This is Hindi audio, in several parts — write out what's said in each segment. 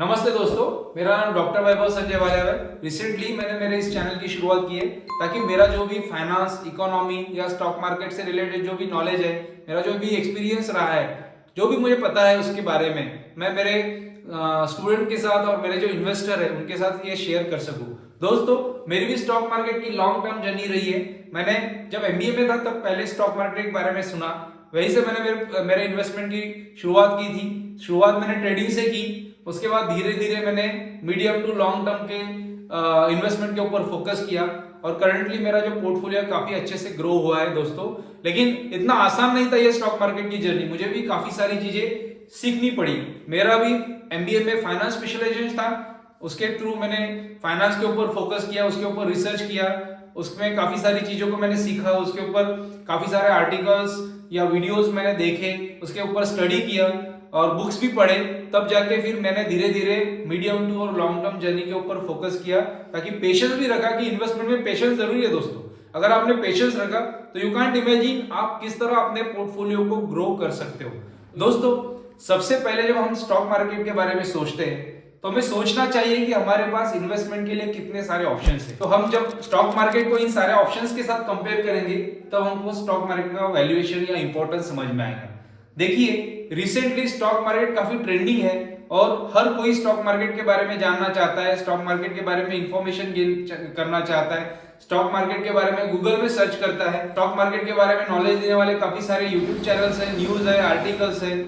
नमस्ते दोस्तों, मेरा नाम डॉक्टर वैभव संजय वालिया है। रिसेंटली मैंने मेरे इस चैनल की शुरुआत की है ताकि मेरा जो भी फाइनेंस, इकोनॉमी या स्टॉक मार्केट से रिलेटेड जो भी नॉलेज है, मेरा जो भी एक्सपीरियंस रहा है, जो भी मुझे पता है उसके बारे में मैं मेरे स्टूडेंट के साथ और मेरे जो इन्वेस्टर है उनके साथ ये शेयर कर सकूं। दोस्तों, मेरी भी स्टॉक मार्केट की लॉन्ग टर्म जर्नी रही है। मैंने जब एमबीए में था तब पहले स्टॉक मार्केट के बारे में सुना, वहीं से मैंने मेरे इन्वेस्टमेंट की शुरुआत की थी। शुरुआत मैंने ट्रेडिंग से की, उसके बाद धीरे धीरे मैंने मीडियम टू लॉन्ग टर्म के इन्वेस्टमेंट के ऊपर फोकस किया और करंटली मेरा जो पोर्टफोलियो काफी अच्छे से ग्रो हुआ है दोस्तों। लेकिन इतना आसान नहीं था ये स्टॉक मार्केट की जर्नी, मुझे भी काफी सारी चीजें सीखनी पड़ी। मेरा भी एमबीए में फाइनेंस स्पेशलाइजेशन था, उसके थ्रू मैंने फाइनेंस के ऊपर फोकस किया, उसके ऊपर रिसर्च किया, उसमें काफी सारी चीजों को मैंने सीखा, उसके ऊपर काफी सारे आर्टिकल्स या वीडियोस मैंने देखे, उसके ऊपर स्टडी किया और बुक्स भी पढ़े। तब जाके फिर मैंने धीरे धीरे मीडियम टू और लॉन्ग टर्म जर्नी के ऊपर फोकस किया, ताकि पेशेंस भी रखा कि इन्वेस्टमेंट में पेशेंस जरूरी है दोस्तों। अगर आपने पेशेंस रखा तो यू कांट इमेजिन आप किस तरह अपने पोर्टफोलियो को ग्रो कर सकते हो। दोस्तों, सबसे पहले जब हम स्टॉक मार्केट के बारे में सोचते हैं तो हमें सोचना चाहिए कि हमारे पास इन्वेस्टमेंट के लिए कितने सारे ऑप्शंस हैं। तो हम जब स्टॉक मार्केट को इन सारे ऑप्शंस के साथ कंपेयर करेंगे तब हमको स्टॉक मार्केट का वैल्यूएशन या इंपॉर्टेंस समझ में आएगा। देखिए, रिसेंटली स्टॉक मार्केट काफी ट्रेंडिंग है और हर कोई स्टॉक मार्केट के बारे में जानना चाहता है, स्टॉक मार्केट के बारे में इंफॉर्मेशन गेन करना चाहता है, स्टॉक मार्केट के बारे में गूगल में सर्च करता है। स्टॉक मार्केट के बारे में नॉलेज देने वाले काफी सारे यूट्यूब चैनल्स है, न्यूज है, आर्टिकल्स है,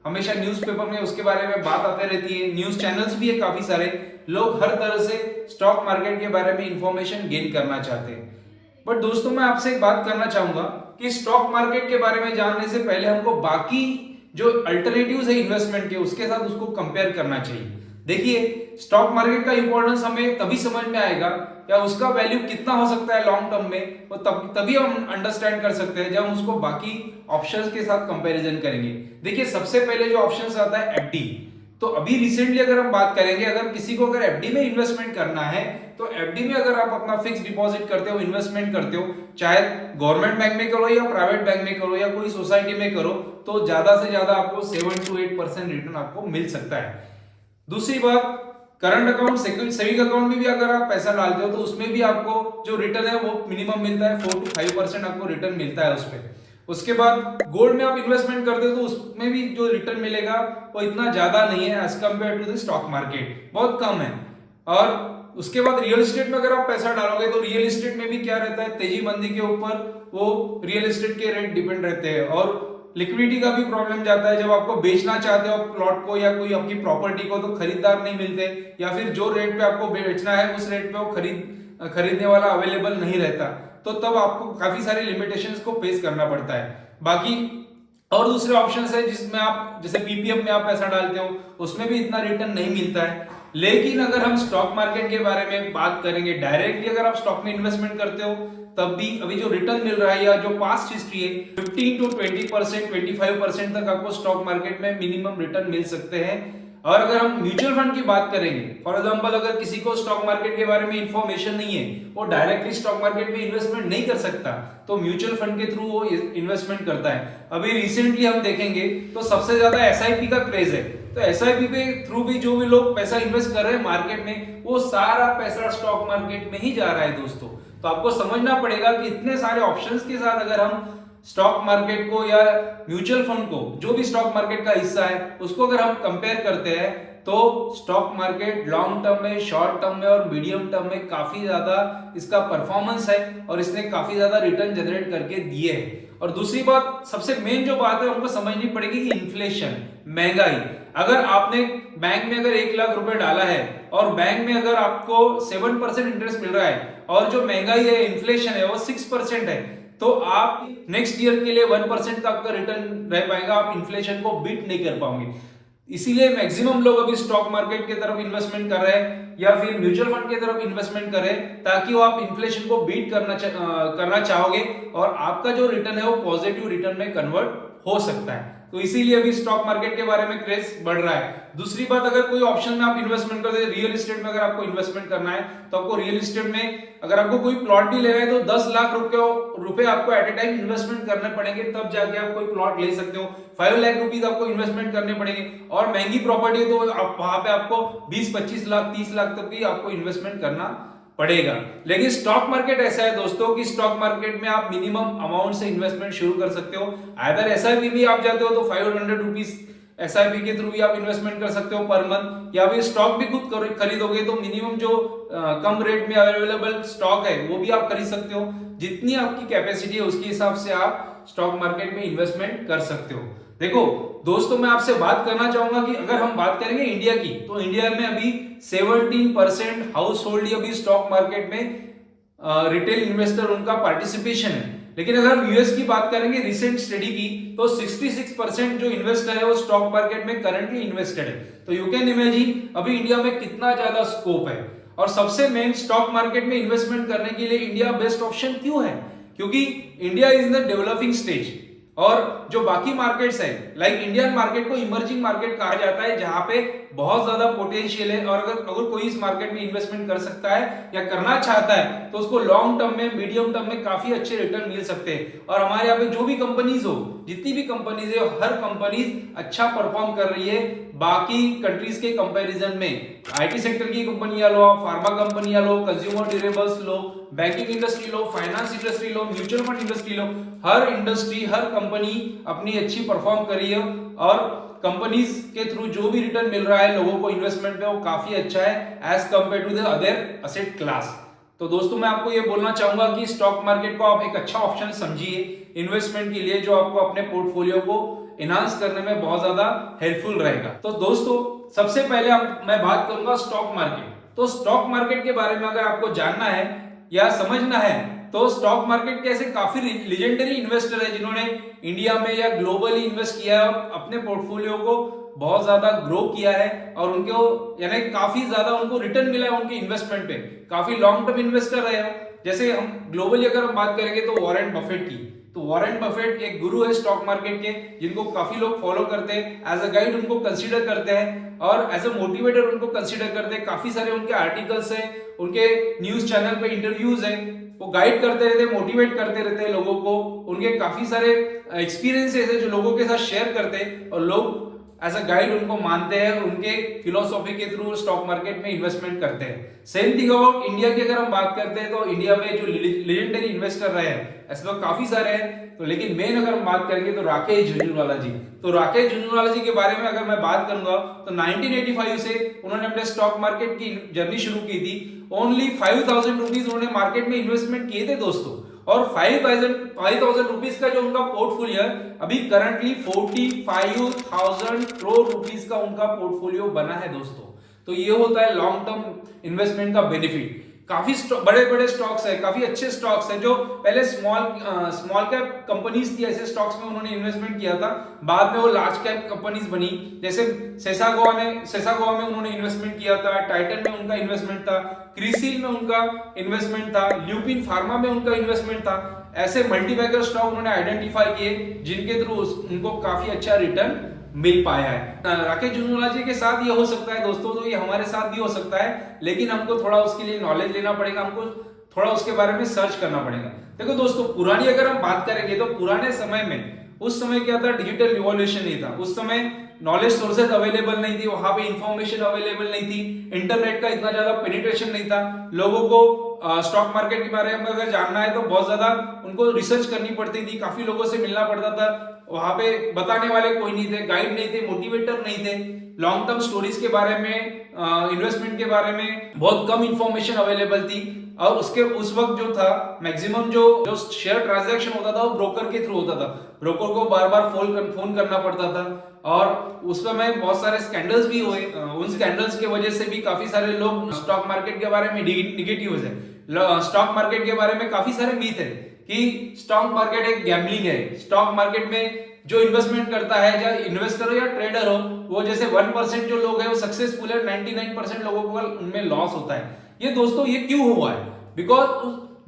हमेशा न्यूज़पेपर में उसके बारे में बात आते रहती है, न्यूज चैनल्स भी है काफी सारे। लोग हर तरह से स्टॉक मार्केट के बारे में इंफॉर्मेशन गेन करना चाहते हैं। बट दोस्तों, मैं आपसे एक बात करना चाहूंगा कि स्टॉक मार्केट के बारे में जानने से पहले हमको बाकी जो अल्टरनेटिव्स है इन्वेस्टमेंट के, उसके साथ उसको कंपेयर करना चाहिए। देखिए, स्टॉक मार्केट का इंपॉर्टेंस हमें तभी समझ में आएगा या उसका वैल्यू कितना हो सकता है लॉन्ग टर्म में, वो तभी हम अंडरस्टैंड कर सकते हैं जब हम उसको बाकी ऑप्शंस के साथ कंपैरिजन करेंगे। देखिए, सबसे पहले जो ऑप्शंस आता है एफडी। तो अभी रिसेंटली अगर हम बात करेंगे, अगर किसी को अगर एफडी में इन्वेस्टमेंट करना है तो एफडी में अगर आप अपना फिक्स डिपॉजिट करते हो, इन्वेस्टमेंट करते हो, चाहे गवर्नमेंट बैंक में करो या प्राइवेट बैंक में करो या कोई सोसाइटी में करो, तो ज्यादा से ज्यादा आपको 7 to 8% रिटर्न आपको मिल सकता है। दूसरी बात, करंट अकाउंट, सेविंग अकाउंट में भी अगर आप पैसा डालते हो तो उसमें भी आपको जो रिटर्न है वो मिनिमम मिलता है, 4 to 5% आपको रिटर्न मिलता है उस पर। उसके बाद गोल्ड में आप इन्वेस्टमेंट करते हो तो उसमें भी जो रिटर्न मिलेगा वो इतना ज्यादा नहीं है as compare to the stock market, बहुत कम है। और उसके बाद रियल एस्टेट में अगर आप पैसा डालोगे तो रियल एस्टेट में भी क्या रहता है, तेजी मंदी के ऊपर वो रियल एस्टेट के रेट डिपेंड रहते हैं और लिक्विडिटी का भी प्रॉब्लम जाता है। जब आपको बेचना चाहते हो प्लॉट को या कोई आपकी प्रॉपर्टी को तो खरीदार नहीं मिलते, या फिर जो रेट पे आपको बेचना है उस रेट पे वो खरीदने वाला अवेलेबल नहीं रहता, तो तब आपको काफी सारी लिमिटेशंस को फेस करना पड़ता है। बाकी और दूसरे ऑप्शंस है जिसमें आप जैसे पीपीएफ में आप पैसा डालते हो, उसमें भी इतना रिटर्न नहीं मिलता है। लेकिन अगर हम स्टॉक मार्केट के बारे में बात करेंगे, डायरेक्टली अगर आप स्टॉक में इन्वेस्टमेंट करते हो तब भी अभी जो रिटर्न मिल रहा है या जो पास्ट हिस्ट्री है 15 to 20%, 25% तक आपको स्टॉक मार्केट में मिनिमम रिटर्न मिल सकते हैं। और अगर हम म्यूचुअल फंड की बात करेंगे, फॉर एग्जांपल अगर किसी को स्टॉक मार्केट के बारे में इंफॉर्मेशन नहीं है, वो डायरेक्टली स्टॉक मार्केट में इन्वेस्टमेंट नहीं कर सकता, तो म्यूचुअल फंड के थ्रू वो इन्वेस्टमेंट करता है। अभी रिसेंटली हम देखेंगे तो सबसे ज्यादा एसआईपी का क्रेज है, तो एसआईपी के थ्रू भी जो भी लोग पैसा इन्वेस्ट कर रहे हैं मार्केट में, वो सारा पैसा स्टॉक मार्केट में ही जा रहा है दोस्तों। तो आपको समझना पड़ेगा कि इतने सारे ऑप्शंस के साथ अगर हम स्टॉक मार्केट को या म्यूचुअल फंड को, जो भी स्टॉक मार्केट का हिस्सा है, उसको अगर हम कंपेयर करते हैं तो स्टॉक मार्केट लॉन्ग टर्म में, शॉर्ट टर्म में और मीडियम टर्म में काफी ज्यादा इसका परफॉर्मेंस है और इसने काफी ज्यादा रिटर्न जनरेट करके दिए हैं। और दूसरी बात, सबसे मेन जो बात है हमको समझनी पड़ेगी कि इन्फ्लेशन, महंगाई। अगर आपने बैंक में अगर 1 लाख रुपए डाला है और बैंक में अगर आपको 7% इंटरेस्ट मिल रहा है और जो महंगाई है, इन्फ्लेशन है, वो 6% है, तो आप नेक्स्ट ईयर के लिए 1% का आपका रिटर्न रह पाएगा, आप इन्फ्लेशन को बीट नहीं कर पाओगे। इसीलिए मैक्सिमम लोग अभी स्टॉक मार्केट की तरफ इन्वेस्टमेंट कर रहे हैं या फिर म्यूचुअल फंड की तरफ इन्वेस्टमेंट कर रहे हैं, ताकि वो आप इन्फ्लेशन को बीट करना चाहोगे और आपका जो रिटर्न है वो पॉजिटिव रिटर्न में कन्वर्ट हो सकता है। तो इसीलिए अभी स्टॉक मार्केट के बारे में क्रेज बढ़ रहा है। दूसरी बात, अगर कोई ऑप्शन में आप इन्वेस्टमेंट करते हैं, रियल एस्टेट में अगर आपको इन्वेस्टमेंट करना है तो आपको रियल एस्टेट में अगर आपको कोई प्लॉट भी लेना है तो 10 लाख रुपए आपको एट ए टाइम इन्वेस्टमेंट करने पड़ेंगे, तब जाके आप कोई प्लॉट ले सकते हो। 5 लाख रुपीस आपको इन्वेस्टमेंट करने पड़ेंगे, और महंगी प्रॉपर्टी है तो वहां पे आपको 20-25 लाख 30 लाख तक की आपको इन्वेस्टमेंट करना पड़ेगा। लेकिन स्टॉक मार्केट ऐसा है दोस्तों कि स्टॉक मार्केट में आप मिनिमम अमाउंट से इन्वेस्टमेंट शुरू कर सकते हो। अगर एसआईपी भी आप जाते हो तो 500 रुपीस एसआईपी के थ्रू भी आप इन्वेस्टमेंट कर सकते हो पर मंथ, या फिर स्टॉक भी खुद खरीदोगे तो मिनिमम जो कम रेट में अवेलेबल स्टॉक है वो भी आप खरीद सकते हो। जितनी आपकी कैपेसिटी है उसके हिसाब से आप स्टॉक मार्केट में इन्वेस्टमेंट कर सकते हो। देखो दोस्तों, मैं आपसे बात करना चाहूंगा कि अगर हम बात करेंगे इंडिया की, तो इंडिया में अभी 17% हाउस होल्ड अभी स्टॉक मार्केट में रिटेल इन्वेस्टर उनका पार्टिसिपेशन है। लेकिन अगर हम यूएस की बात करेंगे रिसेंट स्टडी की, तो 66% जो इन्वेस्टर है वो स्टॉक मार्केट में करंटली इन्वेस्टेड है। तो यू कैन इमेजिन अभी इंडिया में कितना ज्यादा स्कोप है। और सबसे मेन, स्टॉक मार्केट में इन्वेस्टमेंट करने के लिए इंडिया बेस्ट ऑप्शन क्यों है? क्योंकि India is in the developing stage, और जो बाकी मार्केट्स है लाइक इंडियन मार्केट को इमर्जिंग मार्केट कहा जाता है, जहां पे बहुत ज्यादा पोटेंशियल है। और अगर कोई इस मार्केट में इन्वेस्टमेंट कर सकता है या करना चाहता है तो उसको लॉन्ग टर्म में, मीडियम टर्म में काफी अच्छे रिटर्न मिल सकते हैं। और हमारे यहाँ पे जो भी कंपनीज हो, जितनी भी कंपनीज है, हर कंपनीज अच्छा परफॉर्म कर रही है बाकी कंट्रीज के कंपैरिजन में। आईटी सेक्टर की कंपनियां लो, फार्मा कंपनियां लो, कंज्यूमर ड्यूरेबल्स लो, बैंकिंग इंडस्ट्री लो, फाइनेंस इंडस्ट्री लो, म्यूचुअल फंड इंडस्ट्री लो, हर इंडस्ट्री, हर कंपनी अपनी अच्छी परफॉर्म कर रही है। और कंपनीज के थ्रू जो भी रिटर्न मिल रहा है लोगों को इन्वेस्टमेंट में, वो काफी अच्छा है as compare to the other asset class. तो दोस्तों, मैं आपको ये बोलना चाहूंगा कि स्टॉक मार्केट को आप एक अच्छा ऑप्शन समझिए इन्वेस्टमेंट के लिए, जो आपको अपने पोर्टफोलियो को एनहांस करने में बहुत ज्यादा हेल्पफुल रहेगा। तो दोस्तों, सबसे पहले मैं बात करूंगा स्टॉक मार्केट। तो स्टॉक मार्केट के बारे में अगर आपको जानना है या समझना है, तो स्टॉक मार्केट के ऐसे काफी लेजेंडरी इन्वेस्टर है जिन्होंने इंडिया में या ग्लोबली इन्वेस्ट किया है और अपने पोर्टफोलियो को बहुत ज्यादा ग्रो किया है, और उनको यानी काफी ज्यादा उनको रिटर्न मिला है उनके इन्वेस्टमेंट पे। काफी लॉन्ग टर्म इन्वेस्टर रहे हो। जैसे हम ग्लोबली अगर हम बात करेंगे तो वॉरेन बफेट की, तो वॉरेन बफेट एक गुरु है स्टॉक मार्केट के, जिनको काफी लोग फॉलो करते हैं, एज अ गाइड उनको कंसीडर करते हैं और एज अ मोटिवेटर उनको कंसीडर करते हैं। काफी सारे उनके आर्टिकल्स हैं, उनके न्यूज चैनल पे इंटरव्यूज हैं, वो गाइड करते रहते हैं, मोटिवेट करते रहते हैं लोगों को। उनके काफी सारे एक्सपीरियंसेस है जो लोगों के साथ शेयर करते हैं, और लोग एज अ गाइड उनको मानते हैं, उनके फिलोसॉफी के थ्रू स्टॉक मार्केट में इन्वेस्टमेंट करते हैं। सेम थिंग अबाउट इंडिया की अगर हम बात करते हैं, तो इंडिया में जो लेजेंडरी इन्वेस्टर रहे हैं ऐसे लोग काफी सारे हैं। तो लेकिन मेन अगर हम बात करेंगे तो राकेश झुंझुनवाला जी। तो राकेश झुंझुनवाला जी के बारे में अगर मैं बात करूंगा तो 1985 से उन्होंने अपने स्टॉक मार्केट की जर्नी शुरू की थी। ओनली 5000 रुपीज उन्होंने मार्केट में इन्वेस्टमेंट किए थे दोस्तों, और 5000 रुपीज का जो उनका पोर्टफोलियो है अभी करंटली 45,000 करोड़ रुपीज का उनका पोर्टफोलियो बना है दोस्तों। तो ये होता है लॉन्ग टर्म इन्वेस्टमेंट का बेनिफिट। काफी बड़े बड़े स्टॉक्स है, काफी अच्छे स्टॉक्स है, जो पहले स्मॉल कैप कंपनीज थी, ऐसे स्टॉक्स में उन्होंने इन्वेस्टमेंट किया था, बाद में वो लार्ज कैप कंपनीज बनी। जैसे सेसागोवा में उन्होंने इन्वेस्टमेंट किया था, टाइटन में उनका इन्वेस्टमेंट था, क्रिसिल में उनका इन्वेस्टमेंट था, ल्यूपिन फार्मा में उनका इन्वेस्टमेंट था। ऐसे मल्टीबैगर स्टॉक उन्होंने आइडेंटिफाई किए जिनके थ्रू उनको काफी अच्छा रिटर्न मिल पाया है। राकेश झुंझुनवाला जी के साथ ये हो सकता है दोस्तों, तो ये हमारे साथ भी हो सकता है, लेकिन हमको थोड़ा उसके लिए नॉलेज लेना पड़ेगा, हमको थोड़ा उसके बारे में सर्च करना पड़ेगा। देखो दोस्तों, पुरानी अगर हम बात करेंगे तो पुराने समय में, उस समय क्या था, डिजिटल रिवॉल्यूशन नहीं था। उस समय नॉलेज सोर्सेज अवेलेबल नहीं थी, वहां पे इंफॉर्मेशन अवेलेबल नहीं थी, इंटरनेट का इतना ज्यादा पेनिट्रेशन नहीं था। लोगों को स्टॉक मार्केट के बारे में अगर जानना है तो बहुत ज्यादा उनको रिसर्च करनी पड़ती थी, काफी लोगों से मिलना पड़ता था, वहां पे बताने वाले कोई नहीं थे, गाइड नहीं थे, मोटिवेटर नहीं थे। लॉन्ग टर्म स्टोरीज के बारे में, इन्वेस्टमेंट के बारे में बहुत कम इंफॉर्मेशन अवेलेबल थी। और उस वक्त जो था मैक्सिमम जो शेयर ट्रांजैक्शन होता था वो ब्रोकर के थ्रू होता था, ब्रोकर को बार बार फोन करना पड़ता था, और उस समय बहुत सारे स्कैंडल्स भी हुए। उन स्कैंडल्स की वजह से भी काफी सारे लोग स्टॉक मार्केट के बारे में निगेटिव है। स्टॉक मार्केट के बारे में काफी सारे मीथ है कि स्टॉक मार्केट एक गैम्बलिंग है। स्टॉक मार्केट में जो इन्वेस्टमेंट करता है, चाहे इन्वेस्टर हो या ट्रेडर हो, वो जैसे 1% जो लोग हैं वो सक्सेसफुल है, 99% लोगों को उनमें लॉस होता है। ये दोस्तों ये क्यों हुआ है? बिकॉज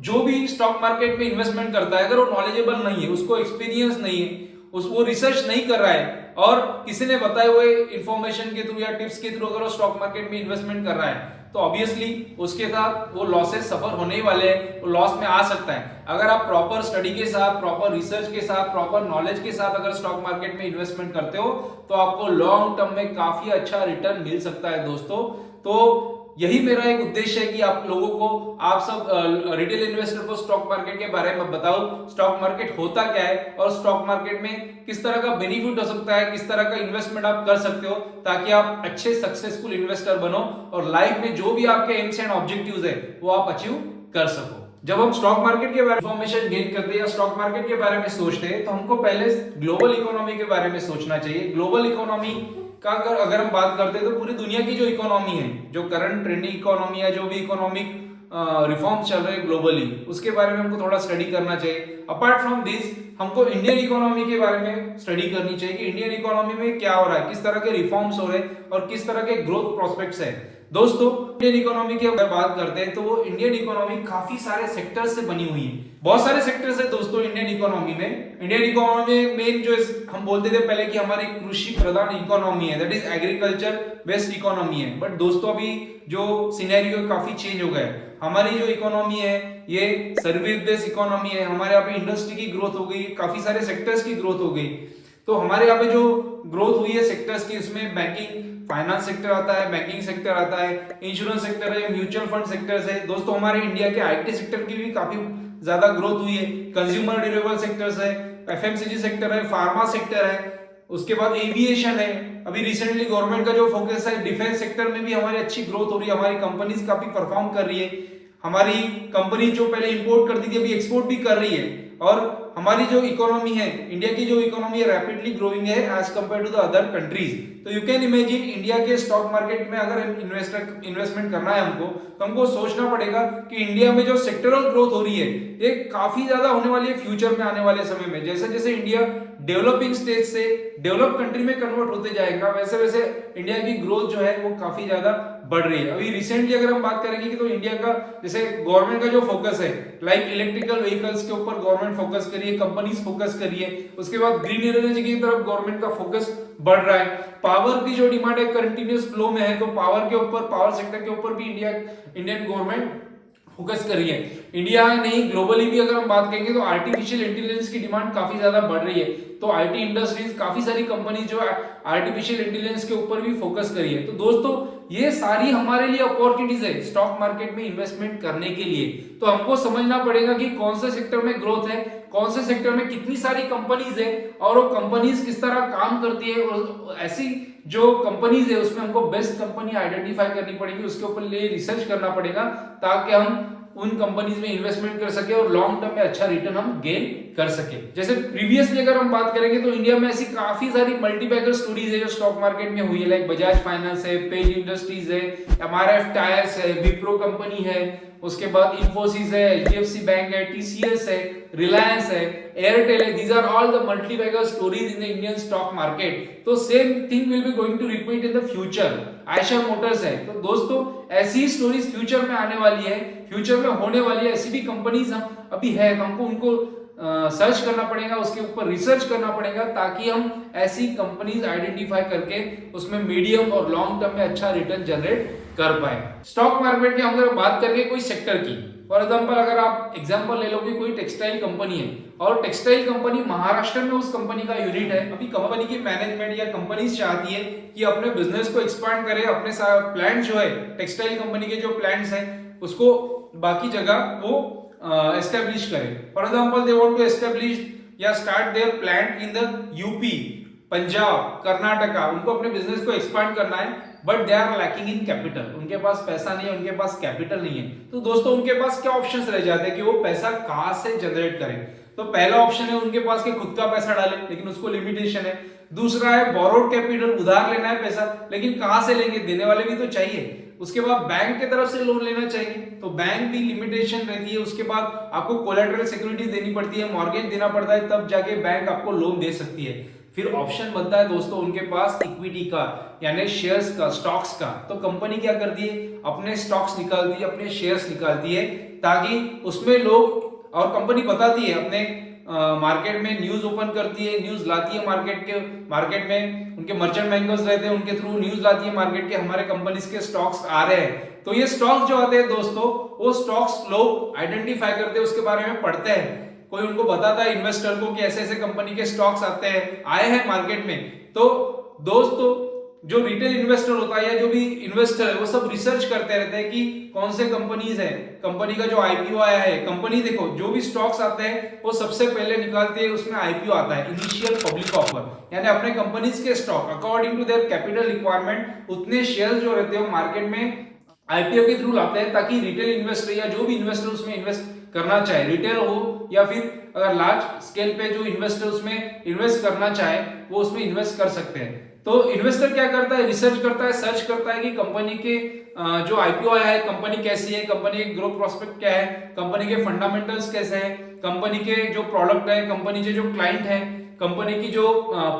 जो भी स्टॉक मार्केट में इन्वेस्टमेंट करता है, अगर वो नॉलेजेबल नहीं है, उसको एक्सपीरियंस नहीं है, उस वो रिसर्च नहीं कर रहा है और किसी ने बताए हुए इंफॉर्मेशन के थ्रू या टिप्स के थ्रू अगर वो स्टॉक मार्केट में इन्वेस्टमेंट कर रहा है तो ऑब्वियसली उसके साथ वो लॉसेस सफर होने ही वाले हैं, वो लॉस में आ सकता है। अगर आप प्रॉपर स्टडी के साथ, प्रॉपर रिसर्च के साथ, प्रॉपर नॉलेज के साथ अगर स्टॉक मार्केट में इन्वेस्टमेंट करते हो तो आपको लॉन्ग टर्म में काफी अच्छा रिटर्न मिल सकता है दोस्तों। तो यही मेरा एक उद्देश्य है कि आप लोगों को, आप सब रिटेल इन्वेस्टर को स्टॉक मार्केट के बारे में बताओ, स्टॉक मार्केट होता क्या है और स्टॉक मार्केट में किस तरह का बेनिफिट हो सकता है, किस तरह का इन्वेस्टमेंट आप कर सकते हो ताकि आप अच्छे सक्सेसफुल इन्वेस्टर बनो और लाइफ में जो भी आपके एम्स एंड ऑब्जेक्टिव्स है वो आप अचीव कर सको। जब हम स्टॉक मार्केट के बारे में इंफॉर्मेशन गेन करते हैं या स्टॉक मार्केट के बारे में सोचते हैं तो हमको पहले ग्लोबल इकोनॉमी के बारे में सोचना चाहिए। ग्लोबल इकोनॉमी का अगर हम बात करते हैं तो पूरी दुनिया की जो इकोनॉमी है, जो करंट ट्रेंडिंग इकोनॉमी है, जो भी इकोनॉमिक रिफॉर्म चल रहे हैं ग्लोबली, उसके बारे में हमको थोड़ा स्टडी करना चाहिए। अपार्ट फ्रॉम दिस हमको इंडियन इकोनॉमी के बारे में स्टडी करनी चाहिए कि इंडियन इकोनॉमी में क्या हो रहा है, किस तरह के रिफॉर्म्स हो रहे हैं और किस तरह के ग्रोथ प्रोस्पेक्ट्स है। दोस्तों इंडियन इकोनॉमी की अगर बात करते हैं तो वो इंडियन इकोनॉमी काफी सारे सेक्टर्स से बनी हुई है, बहुत सारे सेक्टर्स है दोस्तों इंडियन इकोनॉमी में। इंडियन इकोनॉमी में मेन जो हम बोलते थे पहले कि हमारी कृषि प्रधान इकोनॉमी है, that is agriculture based economy है। बट दोस्तों अभी जो सिनेरियो काफी चेंज हो गया है, हमारी जो इकोनॉमी है ये सर्विस बेस्ड इकोनॉमी है। हमारे यहाँ पे इंडस्ट्री की ग्रोथ हो गई, काफी सारे सेक्टर्स की ग्रोथ हो गई। तो हमारे यहाँ पे जो ग्रोथ हुई है सेक्टर्स की, उसमें बैंकिंग फाइनेंस सेक्टर आता है, बैंकिंग सेक्टर आता है, इंश्योरेंस सेक्टर है, म्यूचुअल फंड सेक्टर्स है। दोस्तों हमारे इंडिया के आईटी सेक्टर की भी काफी ज्यादा ग्रोथ हुई है, कंज्यूमर ड्यूरेबल सेक्टर्स है, एफएमसीजी सेक्टर है, फार्मा सेक्टर है, उसके बाद एविएशन है। अभी रिसेंटली गवर्नमेंट का जो फोकस है डिफेंस सेक्टर में भी हमारी अच्छी ग्रोथ हो रही है, हमारी कंपनीज काफी परफॉर्म कर रही है। हमारी कंपनी जो पहले इंपोर्ट करती थी अभी एक्सपोर्ट भी कर रही है और हमारी जो इकोनॉमी है, इंडिया की जो इकोनॉमी है रैपिडली ग्रोइंग है as compare to the other countries. तो यू कैन इमेजिन इंडिया के स्टॉक मार्केट में अगर इन्वेस्टमेंट करना है हमको तो हमको सोचना पड़ेगा कि इंडिया में जो सेक्टरल ग्रोथ हो रही है ये काफी ज्यादा होने वाली है फ्यूचर में, आने वाले समय में। जैसे जैसे इंडिया डेवलपिंग स्टेज से डेवलप कंट्री में कन्वर्ट होते जाएगा वैसे वैसे इंडिया की ग्रोथ जो है वो काफी ज्यादा बढ़ रही है। अभी रिसेंटली अगर हम बात करेंगे कि तो इंडिया का जैसे गवर्नमेंट का जो फोकस है लाइक इलेक्ट्रिकल व्हीकल्स के ऊपर गवर्नमेंट फोकस करिए, कंपनीज फोकस करिए, उसके बाद ग्रीन एनर्जी की तरफ गवर्नमेंट का फोकस बढ़ रहा है। पावर की जो डिमांड है कंटिन्यूअस फ्लो में है तो पावर के ऊपर, पावर सेक्टर के ऊपर भी इंडियन गवर्नमेंट फोकस कर रही है। इंडिया नहीं ग्लोबली भी अगर हम बात करेंगे तो आर्टिफिशियल इंटेलिजेंस की डिमांड काफी ज्यादा बढ़ रही है। तो आईटी इंडस्ट्रीज, काफी सारी कंपनी जो आर्टिफिशियल इंटेलिजेंस के ऊपर भी फोकस कर रही है। तो दोस्तों ये सारी हमारे लिए अपॉर्चुनिटीज है स्टॉक मार्केट में इन्वेस्टमेंट करने के लिए। तो हमको समझना पड़ेगा कि कौन से सेक्टर में ग्रोथ है, कौन से सेक्टर में कितनी सारी कंपनीज है और वो कंपनीज किस तरह काम करती है और ऐसी जो कंपनीज है उसमें हमको बेस्ट कंपनी आइडेंटिफाई करनी पड़ेगी, उसके ऊपर लिए रिसर्च करना पड़ेगा ताकि हम उन कंपनीज में इन्वेस्टमेंट कर सके और लॉन्ग टर्म में अच्छा रिटर्न हम गेन कर सके। जैसे प्रीवियसली अगर हम बात करेंगे तो इंडिया में ऐसी काफी सारी मल्टीबैगर स्टोरीज है जो स्टॉक मार्केट में हुई है, लाइक बजाज फाइनेंस है, पेज इंडस्ट्रीज है, एमआरएफ टायर्स है, विप्रो कंपनी है, उसके बाद इंफोसिस है, एचडीएफसी बैंक है, टीसीएस है, रिलायंस है, एयरटेल है। These are all the multibagger stories in the Indian stock market. तो same thing will be going to repeat in the future. Eicher motors है। तो दोस्तों ऐसी ही स्टोरीज फ्यूचर में आने वाली है, फ्यूचर में होने वाली है। ऐसी भी कंपनीज हम अभी है, हमको उनको सर्च करना पड़ेगा, उसके ऊपर रिसर्च करना पड़ेगा ताकि हम ऐसी कंपनीज आइडेंटिफाई करके उसमें मीडियम और लॉन्ग टर्म में अच्छा रिटर्न जनरेट कर पाए। स्टॉक मार्केट की हम अगर बात करेंगे कोई सेक्टर की, फॉर एग्जांपल अगर आप एग्जांपल ले लो कि कोई टेक्सटाइल कंपनी है और टेक्सटाइल कंपनी महाराष्ट्र में उस कंपनी का यूनिट है। अभी कंपनी की मैनेजमेंट या कंपनीज चाहती है कि अपने बिजनेस को एक्सपांड करे, अपने प्लांट जो है टेक्सटाइल कंपनी के जो प्लांट्स हैं उसको बाकी जगह वो एस्टेब्लिश करें। For example they want to establish या start their plant in the UP, Punjab, Karnataka. उनको अपने बिजनेस को एक्सपांड करना है but they are lacking in capital. उनके पास पैसा नहीं है, उनके पास कैपिटल नहीं है। तो दोस्तों उनके पास क्या ऑप्शंस रह जाते हैं कि वो पैसा कहां से जनरेट करें। तो पहला ऑप्शन है उनके पास कि खुद का पैसा डालें, लेकिन उसको लिमिटेशन है। दूसरा है बोरोड कैपिटल, उधार लेना है पैसा, लेकिन कहां से लेंगे, देने वाले भी तो चाहिए। उसके बाद बैंक की तरफ से लोन लेना चाहिए, तो बैंक भी लिमिटेशन रहती है। उसके बाद आपको कोलैटरल सिक्योरिटी देनी पड़ती है, मॉर्गेज देना पड़ता है, तब जाके बैंक आपको लोन दे सकती है। फिर ऑप्शन बनता है दोस्तों उनके पास इक्विटी का, यानी शेयर्स का, स्टॉक्स का। तो कंपनी क्या करती है, अपने स्टॉक्स निकालती है, अपने शेयर्स निकालती है ताकि उसमें लोग, और कंपनी बताती है अपने मार्केट में न्यूज ओपन करती है, न्यूज लाती है मार्केट में उनके मर्चेंट बैंकर्स रहते हैं, उनके थ्रू न्यूज लाती है मार्केट के हमारे कंपनीज के स्टॉक्स आ रहे हैं। तो ये स्टॉक्स जो आते हैं दोस्तों, वो स्टॉक्स लोग आइडेंटिफाई करते हैं, उसके बारे में पढ़ते हैं, कोई उनको बताता है इन्वेस्टर को कि ऐसे ऐसे कंपनी के स्टॉक्स आए हैं मार्केट में। तो दोस्तों जो रिटेल इन्वेस्टर होता है या जो भी इन्वेस्टर है वो सब रिसर्च करते रहते हैं कि कौन से कंपनीज है, कंपनी का जो आईपीओ आया है, कंपनी देखो जो भी स्टॉक्स आते हैं वो सबसे पहले निकालते हैं, उसमें आईपीओ आता है, इनिशियल पब्लिक ऑफर, यानी अपने कंपनीज के stock according to their capital requirement उतने शेयर्स जो रहते हैं मार्केट में आईपीओ के थ्रू लाते हैं, ताकि रिटेल इन्वेस्टर या जो भी इन्वेस्टर उसमें इन्वेस्ट करना चाहे, रिटेल हो या फिर अगर लार्ज स्केल पे जो इन्वेस्टर उसमें इन्वेस्ट करना चाहे वो उसमें इन्वेस्ट कर सकते हैं। तो इन्वेस्टर क्या करता है, रिसर्च करता है, सर्च करता है कि कंपनी के जो आईपीओ आया है कंपनी कैसी है, कंपनी के ग्रोथ प्रोस्पेक्ट क्या है, कंपनी के फंडामेंटल्स कैसे हैं, कंपनी के जो प्रोडक्ट है, कंपनी के जो क्लाइंट है, कंपनी की जो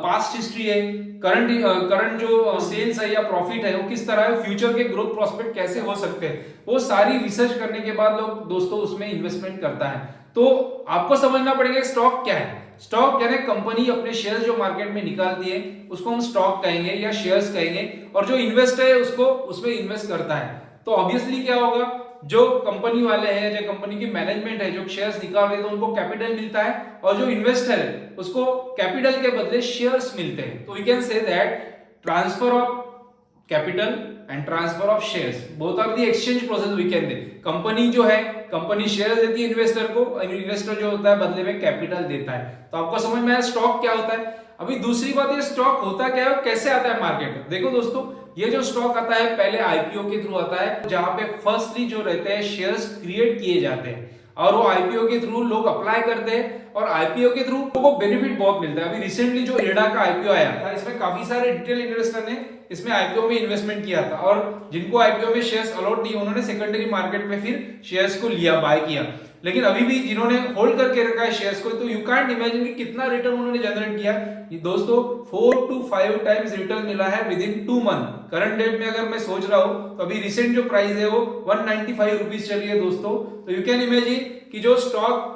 पास्ट हिस्ट्री है, करंट जो सेल्स है या प्रॉफिट है वो किस तरह है, फ्यूचर के ग्रोथ प्रोस्पेक्ट कैसे हो सकते हैं, वो सारी रिसर्च करने के बाद लोग दोस्तों उसमें इन्वेस्टमेंट करता है। तो आपको समझना पड़ेगा स्टॉक क्या है। स्टॉक यानी कंपनी अपने शेयर्स जो मार्केट में निकालती है उसको हम स्टॉक कहेंगे या शेयर्स कहेंगे, और जो इन्वेस्टर है उसको उसमें इन्वेस्ट करता है। तो ऑब्वियसली क्या होगा, जो कंपनी वाले हैं, जो कंपनी की मैनेजमेंट है, जो शेयर्स निकाल रहे हैं तो उनको कैपिटल मिलता है, और जो इन्वेस्टर है उसको कैपिटल के बदले शेयर्स मिलते हैं। तो we can say that transfer of capital and transfer of shares both are the exchange process we can they. Company जो है कंपनी शेयर देती है इन्वेस्टर को, इन्वेस्टर जो होता है बदले में कैपिटल देता है। तो आपको समझ में आया स्टॉक क्या होता है। अभी दूसरी बात, ये स्टॉक होता क्या है, कैसे आता है मार्केट में। देखो दोस्तों, ये जो स्टॉक आता है पहले आईपीओ के थ्रू आता है, जहां पे फर्स्टली जो रहते हैं शेयर्स क्रिएट किए जाते हैं और वो आईपीओ के थ्रू लोग अप्लाई करते हैं और आईपीओ के थ्रू लोगों को बेनिफिट बहुत मिलता है। अभी रिसेंटली जो इरडा का आईपीओ आया था, इसमें काफी सारे रिटेल इन्वेस्टर ने इसमें आईपीओ में इन्वेस्टमेंट किया था, और जिनको आईपीओ में शेयर्स अलॉट नहीं उन्होंने सेकेंडरी मार्केट में फिर शेयर्स को लिया, बाय किया। लेकिन अभी भी जिन्होंने होल्ड करके रखा है शेयर्स को, तो यू कांट इमेजिन कि कितना रिटर्न उन्होंने जनरेट किया। दोस्तों 4 to 5 टाइम्स रिटर्न मिला है within 2 month. Current date में अगर मैं सोच रहा हूं तो अभी रिसेंट जो प्राइस है वो 195 रुपीज चली है दोस्तों। तो यू कैन इमेजिन कि जो स्टॉक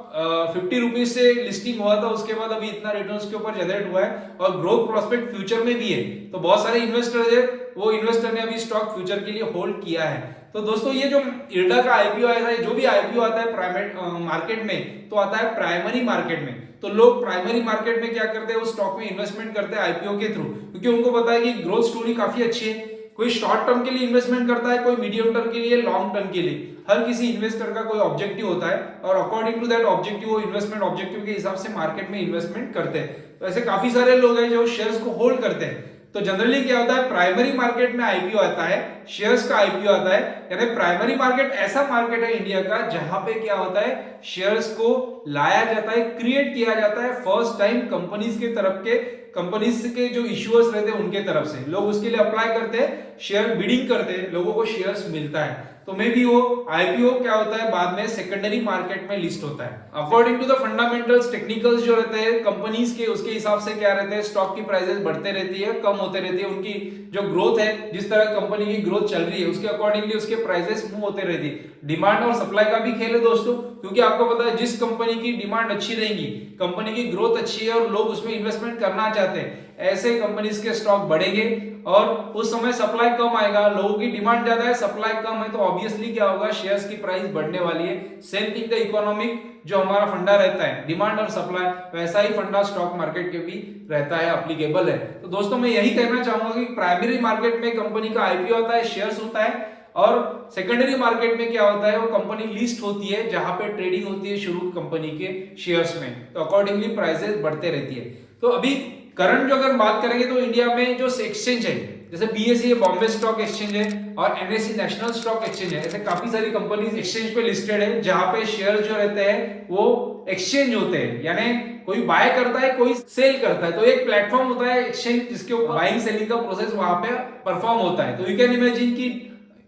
50 रुपीज से लिस्टिंग हुआ था उसके बाद अभी इतना रिटर्न उसके ऊपर जनरेट हुआ है, और ग्रोथ प्रोस्पेक्ट फ्यूचर में भी है। तो बहुत सारे इन्वेस्टर है, वो इन्वेस्टर ने अभी स्टॉक फ्यूचर के लिए होल्ड किया है। तो दोस्तों ये जो इरडा का आईपीओ आया था, जो भी आईपीओ आता है प्राइवेट मार्केट में, तो आता है प्राइमरी मार्केट में। तो लोग प्राइमरी मार्केट में क्या करते हैं, वो स्टॉक में इन्वेस्टमेंट करते हैं आईपीओ के थ्रू, क्योंकि उनको पता है कि ग्रोथ स्टोरी काफी अच्छी है। कोई शॉर्ट टर्म के लिए इन्वेस्टमेंट करता है, कोई मीडियम टर्म के लिए, लॉन्ग टर्म के लिए। हर किसी इन्वेस्टर का कोई ऑब्जेक्टिव होता है, और अकॉर्डिंग टू दैट ऑब्जेक्टिव वो इन्वेस्टमेंट ऑब्जेक्टिव के हिसाब से मार्केट में इन्वेस्टमेंट करते हैं। तो ऐसे काफी सारे लोग हैं जो शेयर्स को होल्ड करते हैं। तो जनरली क्या होता है, प्राइमरी मार्केट में आईपीओ आता है, शेयर्स का आईपीओ आता है। यानी प्राइमरी मार्केट ऐसा मार्केट है इंडिया का जहां पे क्या होता है, शेयर्स को लाया जाता है, क्रिएट किया जाता है फर्स्ट टाइम कंपनीज के तरफ के, कंपनीज के जो इश्यूअर्स रहते हैं उनके तरफ से। लोग उसके लिए अप्लाई करते हैं, शेयर बिडिंग करते हैं, लोगों को शेयर्स मिलता है। तो मे बी वो आईपीओ क्या होता है, बाद में सेकेंडरी मार्केट में लिस्ट होता है। According to the fundamentals, technicals जो रहते हैं कंपनीज के, उसके हिसाब से क्या रहते हैं, स्टॉक की प्राइसेस बढ़ते रहती है, कम होते रहती है। उनकी जो ग्रोथ है, जिस तरह कंपनी की ग्रोथ चल रही है उसके अकॉर्डिंगली उसके प्राइसेस मूव होते रहती है। डिमांड और सप्लाई का भी खेल है दोस्तों, क्योंकि आपको पता है जिस कंपनी की डिमांड अच्छी रहेगी, कंपनी की ग्रोथ अच्छी है और लोग उसमें इन्वेस्टमेंट करना चाहते हैं, ऐसे कंपनीज के स्टॉक बढ़ेंगे। और उस समय सप्लाई कम आएगा, लोगों की डिमांड ज्यादा है, सप्लाई कम है, तो ऑब्वियसली क्या होगा, शेयर्स की प्राइस बढ़ने वाली है। सेम थिंग द इकोनॉमिक जो हमारा फंडा रहता है, डिमांड और सप्लाई, वैसा ही फंडा स्टॉक मार्केट के भी रहता है, एप्लीकेबल है। तो दोस्तों मैं यही कहना चाहूंगा कि प्राइमरी मार्केट में कंपनी का आईपीओ होता है, शेयर्स होता है, और सेकेंडरी मार्केट में क्या होता है, वो कंपनी लिस्ट होती है जहां पे ट्रेडिंग होती है शुरू कंपनी के शेयर्स में। तो अकॉर्डिंगली प्राइसेस बढ़ते रहती है। तो अभी करंट जो अगर बात करेंगे तो इंडिया में जो एक्सचेंज है, जैसे बीएसई है, बॉम्बे स्टॉक एक्सचेंज है, और एनएसई नेशनल स्टॉक एक्सचेंज है, ऐसे काफी सारी कंपनीज एक्सचेंज पे लिस्टेड है, जहां पे शेयर जो रहते हैं वो एक्सचेंज होते हैं। यानी कोई बाय करता है, कोई सेल करता है, तो एक प्लेटफॉर्म होता है एक्सचेंज, जिसके ऊपर बाइंग सेलिंग का प्रोसेस वहां पे परफॉर्म होता है। तो यू कैन इमेजिन कि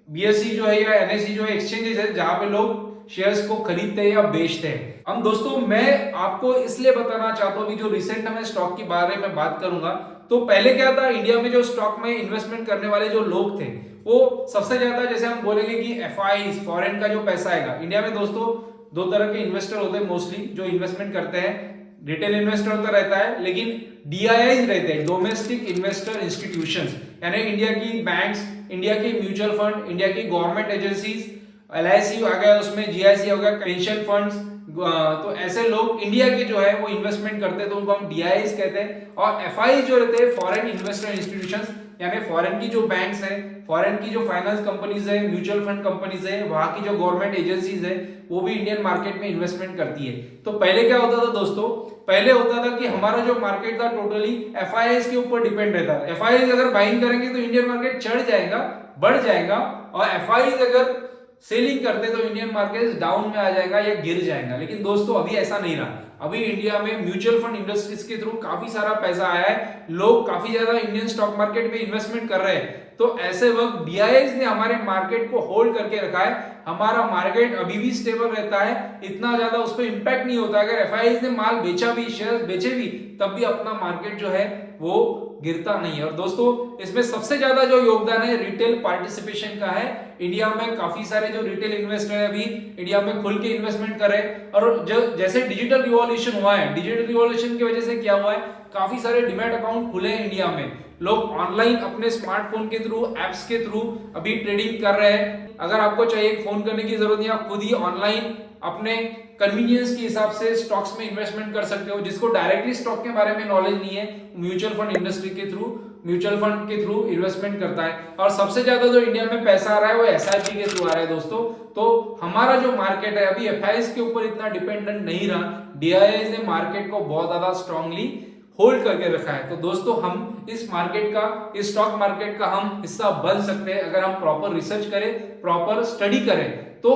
बीएसई जो है या एनएसई जो है एक्सचेंजेस है जहां पे लोग शेयर्स को खरीदते हैं या बेचते हैं। अब दोस्तों मैं आपको इसलिए बताना चाहता हूं, जो रिसेंट में स्टॉक के बारे में बात करूंगा। तो पहले क्या था, इंडिया में जो स्टॉक में इन्वेस्टमेंट करने वाले जो लोग थे, वो सबसे ज्यादा, जैसे हम बोलेंगे कि एफआईज, फॉरेन का जो पैसा आएगा। इंडिया में दोस्तों 2 तरह के इन्वेस्टर होते हैं मोस्टली, जो इन्वेस्टमेंट करते हैं। रिटेल इन्वेस्टर तो रहता है, लेकिन DIIs रहते हैं, डोमेस्टिक इन्वेस्टर इंस्टीट्यूशंस, यानी इंडिया की बैंक्स, इंडिया की म्यूचुअल फंड, इंडिया की गवर्नमेंट एजेंसीज, LIC आ गया उसमें, GIC हो गया, पेंशन फंड्स, तो ऐसे लोग इंडिया के जो है वो इन्वेस्टमेंट करते हैं, तो उनको हम DIIs कहते हैं। और FIs जो रहते हैं, फॉरेन इन्वेस्टर इंस्टीट्यूशंस, यानी फॉरेन की जो बैंक्स है, फॉरेन की जो फाइनेंस कंपनीज है, म्यूचुअल फंड कंपनीज है, वहां की जो गवर्नमेंट एजेंसीज है, वो भी इंडियन मार्केट में इन्वेस्टमेंट करती है। तो पहले क्या होता था दोस्तों, पहले होता था कि हमारा जो मार्केट था टोटली FIs के ऊपर डिपेंड रहता है। FIs अगर बाइंग करेंगे तो इंडियन मार्केट चढ़ जाएगा, बढ़ जाएगा, और FIs अगर सेलिंग करते तो इंडियन मार्केट डाउन में आ जाएगा या गिर जाएगा। लेकिन दोस्तों अभी ऐसा नहीं रहा। अभी इंडिया में म्यूचुअल फंड इंडस्ट्रीज के थ्रू काफी सारा पैसा आया है, लोग काफी ज्यादा इंडियन स्टॉक मार्केट में इन्वेस्टमेंट कर रहे हैं। तो ऐसे वक्त DIIs ने हमारे मार्केट को होल्ड करके रखा है, हमारा मार्केट अभी भी स्टेबल रहता है, इतना ज्यादा उस पर इंपैक्ट नहीं होता। अगर FIs ने माल बेचा भी, शेयर बेचे भी, तब भी अपना मार्केट जो है वो गिरता नहीं है। और दोस्तों इसमें सबसे ज्यादा जो योगदान है रिटेल पार्टिसिपेशन का है। इंडिया में काफी सारे जो रिटेल इन्वेस्टर है अभी इंडिया में खुल के इन्वेस्टमेंट कर रहे हैं। और जो जैसे डिजिटल रिवॉल्यूशन हुआ है, डिजिटल रिवॉल्यूशन की वजह से क्या हुआ है, काफी सारे डीमैट अकाउंट खुले हैं इंडिया में, लोग ऑनलाइन अपने स्मार्टफोन के थ्रू, एप्स के थ्रू अभी ट्रेडिंग कर रहे हैं। अगर आपको चाहिए फोन करने की जरूरत नहीं, आप खुद ही ऑनलाइन अपने कन्वीनियंस के हिसाब से स्टॉक्स में इन्वेस्टमेंट कर सकते हो। जिसको डायरेक्टली स्टॉक के बारे में नॉलेज नहीं है, म्यूचुअल फंड इंडस्ट्री के थ्रू, म्यूचुअल फंड के थ्रू इन्वेस्टमेंट करता है। और सबसे ज्यादा जो इंडिया में पैसा आ रहा है वो SIP के थ्रू आ रहा है दोस्तों। तो हमारा जो मार्केट है अभी FIs के ऊपर इतना डिपेंडेंट नहीं रहा, DIIs ने मार्केट को बहुत ज्यादा स्ट्रांगली होल्ड करके रखा है। तो दोस्तों हम इस मार्केट का, इस स्टॉक मार्केट का हम हिस्सा बन सकते हैं अगर हम प्रॉपर रिसर्च करें, प्रॉपर स्टडी करें। तो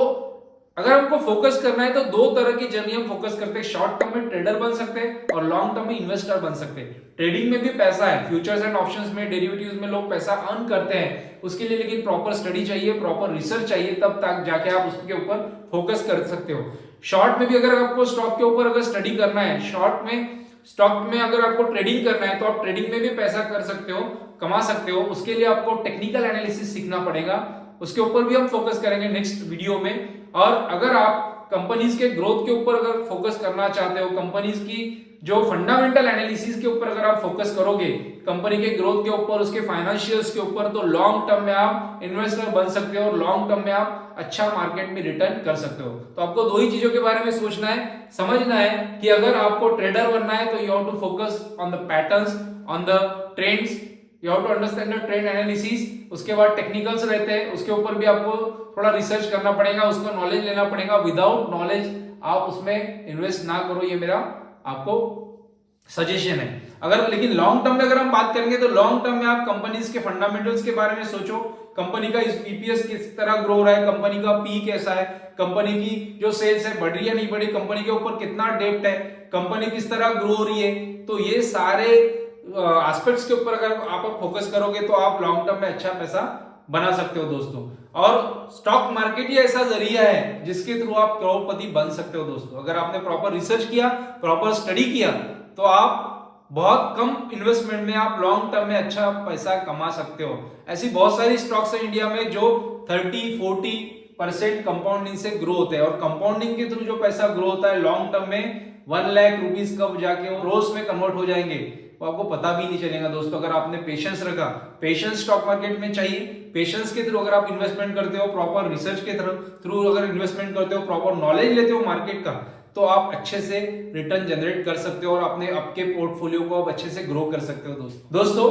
अगर हमको फोकस करना है तो दो तरह की जर्नी हम फोकस करते हैं, शॉर्ट टर्म में ट्रेडर बन सकते हैं और लॉन्ग टर्म में इन्वेस्टर बन सकते हैं। ट्रेडिंग में भी पैसा है, फ्यूचर्स एंड ऑप्शंस में, डेरिवेटिव्स में लोग पैसा अर्न करते हैं, उसके लिए लेकिन प्रॉपर स्टडी चाहिए, प्रॉपर रिसर्च चाहिए, तब तक जाके आप उसके ऊपर फोकस कर सकते हो। शॉर्ट में भी अगर आपको स्टॉक के ऊपर अगर स्टडी करना है, शॉर्ट में स्टॉक में अगर आपको ट्रेडिंग करना है तो आप ट्रेडिंग में भी पैसा कर सकते हो, कमा सकते हो। उसके लिए आपको टेक्निकल एनालिसिस सीखना पड़ेगा, उसके ऊपर भी हम फोकस करेंगे नेक्स्ट वीडियो में। और अगर आप कंपनीज के ग्रोथ के ऊपर अगर फोकस करना चाहते हो, कंपनीज की जो फंडामेंटल एनालिसिस के ऊपर अगर आप फोकस करोगे, कंपनी के ग्रोथ के ऊपर, उसके फाइनेंशियल्स के ऊपर, तो लॉन्ग टर्म में आप इन्वेस्टर बन सकते हो और लॉन्ग टर्म में आप अच्छा मार्केट में रिटर्न कर सकते हो। तो आपको दो ही चीजों के बारे में सोचना है, समझना है कि अगर आपको ट्रेडर बनना है तो you have to focus on the patterns, on the trends, you have to understand the trend analysis. उसके बाद टेक्निकल्स रहते हैं, उसके ऊपर भी आपको थोड़ा रिसर्च करना पड़ेगा, उसका नॉलेज लेना पड़ेगा। विदाउट नॉलेज आप उसमें इन्वेस्ट ना करो, ये मेरा आपको सजेशन है। अगर लेकिन लॉन्ग टर्म में अगर हम बात करेंगे तो लॉन्ग टर्म में आप कंपनीज के फंडामेंटल्स के बारे में सोचो, कंपनी का EPS किस तरह ग्रो हो रहा है, कंपनी का P कैसा है, कंपनी की जो सेल्स है बढ़ रही है नहीं बढ़ी, कंपनी के ऊपर कितना डेब्ट है, कंपनी किस तरह ग्रो हो रही है। तो ये सारे एस्पेक्ट्स के ऊपर अगर आप फोकस करोगे तो आप लॉन्ग टर्म में अच्छा पैसा बना सकते हो दोस्तों। और स्टॉक मार्केट ही ऐसा जरिया है जिसके थ्रू आप करोड़पति बन सकते हो दोस्तों। अगर आपने प्रॉपर रिसर्च किया, प्रॉपर स्टडी किया, तो आप बहुत कम इन्वेस्टमेंट में आप लॉन्ग टर्म में अच्छा पैसा कमा सकते हो। ऐसी बहुत सारी स्टॉक्स है इंडिया में जो 30-40% कंपाउंडिंग से ग्रो होते हैं, और कंपाउंडिंग के थ्रू जो पैसा ग्रो होता है लॉन्ग टर्म में 1 लाख रुपीस कब जाके वो रोज में कन्वर्ट हो जाएंगे वो आपको पता भी नहीं चलेगा दोस्तों। अगर आपने पेशेंस रखा, पेशेंस स्टॉक मार्केट में चाहिए, पेशेंस के थ्रू अगर आप इन्वेस्टमेंट करते हो, प्रॉपर रिसर्च के थ्रू अगर इन्वेस्टमेंट करते हो, प्रॉपर नॉलेज लेते हो मार्केट का, तो आप अच्छे से रिटर्न जनरेट कर सकते हो और अपने आपके पोर्टफोलियो को आप अच्छे से ग्रो कर सकते हो दोस्तों।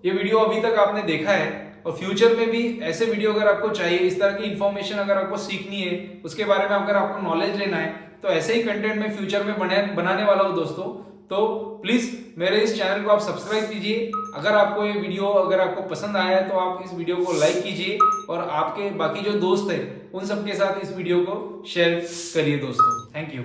ये वीडियो अभी तक आपने देखा है और फ्यूचर में भी ऐसे वीडियो अगर आपको चाहिए, इस तरह की इंफॉर्मेशन अगर आपको सीखनी है, उसके बारे में अगर आपको नॉलेज लेना है, तो ऐसे ही कंटेंट मैं फ्यूचर में बनाने वाला हूं दोस्तों। तो प्लीज मेरे इस चैनल को आप सब्सक्राइब कीजिए। अगर आपको ये वीडियो अगर आपको पसंद आया है तो आप इस वीडियो को लाइक कीजिए और आपके बाकी जो दोस्त हैं उन सबके साथ इस वीडियो को शेयर करिए दोस्तों। Thank you.